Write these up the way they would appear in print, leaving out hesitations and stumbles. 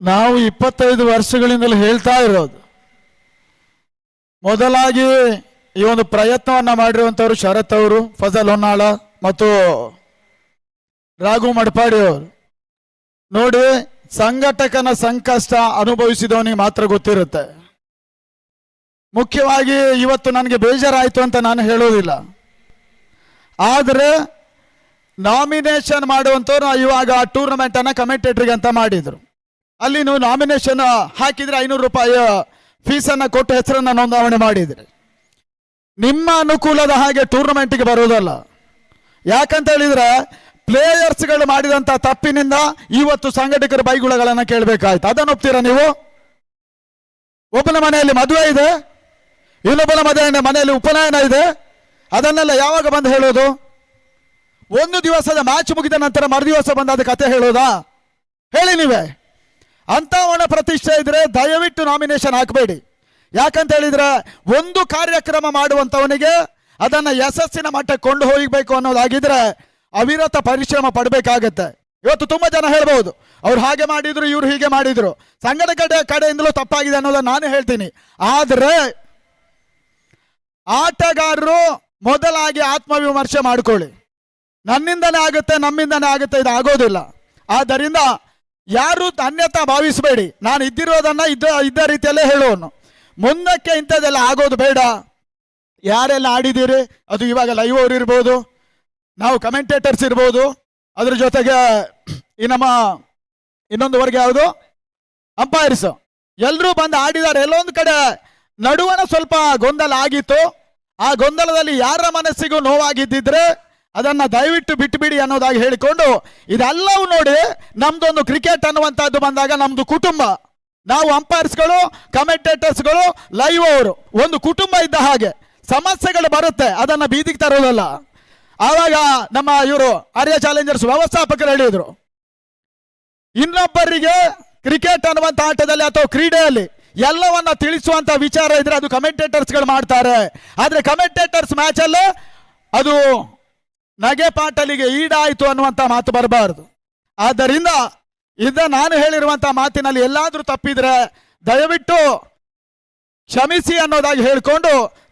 ನಾವು 25 ವರ್ಷಗಳಿಂದಲೂ ಹೇಳ್ತಾ ಇರೋದು, ಮೊದಲಾಗಿ ಈ ಒಂದು ಪ್ರಯತ್ನವನ್ನ ಮಾಡಿರುವಂತವರು ಶರತ್ ಅವರು, ಫಜಲ್ ಹೊನ್ನಾಳ ಮತ್ತು ರಾಘು ಮಡಪಾಡಿ ಅವರು. ನೋಡಿ, ಸಂಘಟಕನ ಸಂಕಷ್ಟ ಅನುಭವಿಸಿದವನಿಗೆ ಮಾತ್ರ ಗೊತ್ತಿರುತ್ತೆ. ಮುಖ್ಯವಾಗಿ ಇವತ್ತು ನನಗೆ ಬೇಜಾರಾಯಿತು ಅಂತ ನಾನು ಹೇಳೋದಿಲ್ಲ, ಆದರೆ ನಾಮಿನೇಷನ್ ಮಾಡುವಂಥವ್ರು ಇವಾಗ ಟೂರ್ನಮೆಂಟ್ ಅನ್ನ ಕಮೆಂಟೇಟರ್ಗೆ ಅಂತ ಮಾಡಿದ್ರು. ಅಲ್ಲಿ ನೀವು ನಾಮಿನೇಷನ್ ಹಾಕಿದ್ರೆ 500 ರೂಪಾಯಿ ಫೀಸನ್ನು ಕೊಟ್ಟು ಹೆಸರನ್ನು ನೋಂದಾವಣೆ ಮಾಡಿದ್ರಿ. ನಿಮ್ಮ ಅನುಕೂಲದ ಹಾಗೆ ಟೂರ್ನಮೆಂಟ್ಗೆ ಬರೋದಲ್ಲ. ಯಾಕಂತ ಹೇಳಿದ್ರೆ ಪ್ಲೇಯರ್ಸ್ಗಳು ಮಾಡಿದಂಥ ತಪ್ಪಿನಿಂದ ಇವತ್ತು ಸಂಘಟಕರ ಬೈಗುಳಗಳನ್ನು ಕೇಳಬೇಕಾಯ್ತು. ಅದನ್ನು ಒಪ್ತೀರಾ ನೀವು? ಒಬ್ಬನ ಮನೆಯಲ್ಲಿ ಮದುವೆ ಇದೆ, ಇನ್ನೊಬ್ಬನ ಮನೆಯಲ್ಲಿ ಉಪನಯನ ಇದೆ, ಅದನ್ನೆಲ್ಲ ಯಾವಾಗ ಬಂದು ಹೇಳೋದು? ಒಂದು ದಿವಸದ ಮ್ಯಾಚ್ ಮುಗಿದ ನಂತರ ಮರುದಿವಸ ಬಂದಾದ ಕತೆ ಹೇಳೋದಾ? ಹೇಳಿ ನೀವೇ. ಅಂತ ಒಣ ಪ್ರತಿಷ್ಠೆ ಇದ್ರೆ ದಯವಿಟ್ಟು ನಾಮಿನೇಷನ್ ಹಾಕಬೇಡಿ. ಯಾಕಂತ ಹೇಳಿದ್ರೆ ಒಂದು ಕಾರ್ಯಕ್ರಮ ಮಾಡುವಂಥವನಿಗೆ ಅದನ್ನು ಯಶಸ್ಸಿನ ಮಟ್ಟಕ್ಕೆ ಕೊಂಡು ಹೋಗಬೇಕು ಅನ್ನೋದಾಗಿದ್ರೆ ಅವಿರತ ಪರಿಶ್ರಮ ಪಡಬೇಕಾಗತ್ತೆ. ಇವತ್ತು ತುಂಬ ಜನ ಹೇಳ್ಬೋದು, ಅವ್ರು ಹಾಗೆ ಮಾಡಿದ್ರು, ಇವ್ರು ಹೀಗೆ ಮಾಡಿದ್ರು, ಸಂಘಟನೆ ಕಡೆಯಿಂದಲೂ ತಪ್ಪಾಗಿದೆ ಅನ್ನೋದನ್ನ ನಾನು ಹೇಳ್ತೀನಿ. ಆದರೆ ಆಟಗಾರರು ಮೊದಲಾಗಿ ಆತ್ಮವಿಮರ್ಶೆ ಮಾಡ್ಕೊಳ್ಳಿ. ನನ್ನಿಂದನೇ ಆಗುತ್ತೆ, ನಮ್ಮಿಂದನೇ ಆಗುತ್ತೆ, ಇದು ಆಗೋದಿಲ್ಲ. ಆದ್ದರಿಂದ ಯಾರು ಅನ್ಯತಾ ಭಾವಿಸಬೇಡಿ. ನಾನು ಇದ್ದಿರೋದನ್ನ ಇದ್ದ ರೀತಿಯಲ್ಲೇ ಹೇಳೋನು. ಮುಂದಕ್ಕೆ ಇಂಥದ್ದೆಲ್ಲ ಆಗೋದು ಬೇಡ. ಯಾರೆಲ್ಲ ಆಡಿದ್ದೀರಿ, ಅದು ಇವಾಗ ಲೈವ್ ಅವ್ರು ಇರ್ಬೋದು, ನಾವು ಕಮೆಂಟೇಟರ್ಸ್ ಇರ್ಬೋದು, ಅದ್ರ ಜೊತೆಗೆ ಈ ನಮ್ಮ ಇನ್ನೊಂದು ವರ್ಗ ಯಾವುದು, ಅಂಪೈರ್ಸ್, ಎಲ್ಲರೂ ಬಂದು ಆಡಿದ್ದಾರೆ. ಎಲ್ಲೊಂದು ಕಡೆ ನಡುವಣ ಸ್ವಲ್ಪ ಗೊಂದಲ ಆಗಿತ್ತು. ಆ ಗೊಂದಲದಲ್ಲಿ ಯಾರ ಮನಸ್ಸಿಗೂ ನೋವಾಗಿದ್ದಿದ್ರೆ ಅದನ್ನ ದಯವಿಟ್ಟು ಬಿಟ್ಟುಬಿಡಿ ಅನ್ನೋದಾಗಿ ಹೇಳಿಕೊಂಡು, ಇದೆಲ್ಲವೂ ನೋಡಿ, ನಮ್ದೊಂದು ಕ್ರಿಕೆಟ್ ಅನ್ನುವಂಥದ್ದು ಬಂದಾಗ ನಮ್ದು ಕುಟುಂಬ, ನಾವು ಅಂಪೈರ್ಸ್ಗಳು, ಕಮೆಂಟೇಟರ್ಸ್ಗಳು, ಲೈವ್ ಅವರು ಒಂದು ಕುಟುಂಬ ಇದ್ದ ಹಾಗೆ. ಸಮಸ್ಯೆಗಳು ಬರುತ್ತೆ, ಅದನ್ನ ಬೀದಿಗೆ ತರೋದಲ್ಲ. ಆವಾಗ ನಮ್ಮ ಇವರು ಆರ್ಯ ಚಾಲೆಂಜರ್ಸ್ ವ್ಯವಸ್ಥಾಪಕರು ಹೇಳಿದ್ರು, ಇನ್ನೊಬ್ಬರಿಗೆ ಕ್ರಿಕೆಟ್ ಅನ್ನುವಂಥ ಆಟದಲ್ಲಿ ಅಥವಾ ಕ್ರೀಡೆಯಲ್ಲಿ ಎಲ್ಲವನ್ನ ತಿಳಿಸುವಂತ ವಿಚಾರ ಇದ್ರೆ ಅದು ಕಮೆಂಟೇಟರ್ಸ್ಗಳು ಮಾಡ್ತಾರೆ. ಆದ್ರೆ ಕಮೆಂಟೇಟರ್ಸ್ ಮ್ಯಾಚ್ ಅಲ್ಲೇ ಅದು ನಗೆ ಪಾಟಲಿಗೆ ಈಡಾಯಿತು ಅನ್ನುವಂಥ ಮಾತು ಬರಬಾರದು. ಆದ್ದರಿಂದ ನಾನು ಹೇಳಿರುವಂಥ ಮಾತಿನಲ್ಲಿ ಎಲ್ಲಾದ್ರೂ ತಪ್ಪಿದ್ರೆ ದಯವಿಟ್ಟು ಕ್ಷಮಿಸಿ ಅನ್ನೋದಾಗಿ ಹೇಳಿಕೊಂಡು,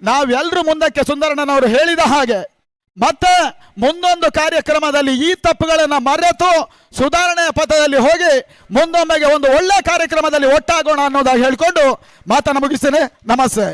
ನಾವೆಲ್ಲರೂ ಮುಂದಕ್ಕೆ ಸುಂದರಣ್ಣನವರು ಹೇಳಿದ ಹಾಗೆ ಮತ್ತೆ ಮುಂದೊಂದು ಕಾರ್ಯಕ್ರಮದಲ್ಲಿ ಈ ತಪ್ಪುಗಳನ್ನು ಮರೆತು ಸುಧಾರಣೆಯ ಪಥದಲ್ಲಿ ಹೋಗಿ ಮುಂದೊಮ್ಮೆಗೆ ಒಂದು ಒಳ್ಳೆ ಕಾರ್ಯಕ್ರಮದಲ್ಲಿ ಒಟ್ಟಾಗೋಣ ಅನ್ನೋದಾಗಿ ಹೇಳಿಕೊಂಡು ಮಾತನ್ನು ಮುಗಿಸ್ತೇನೆ. ನಮಸ್ತೆ.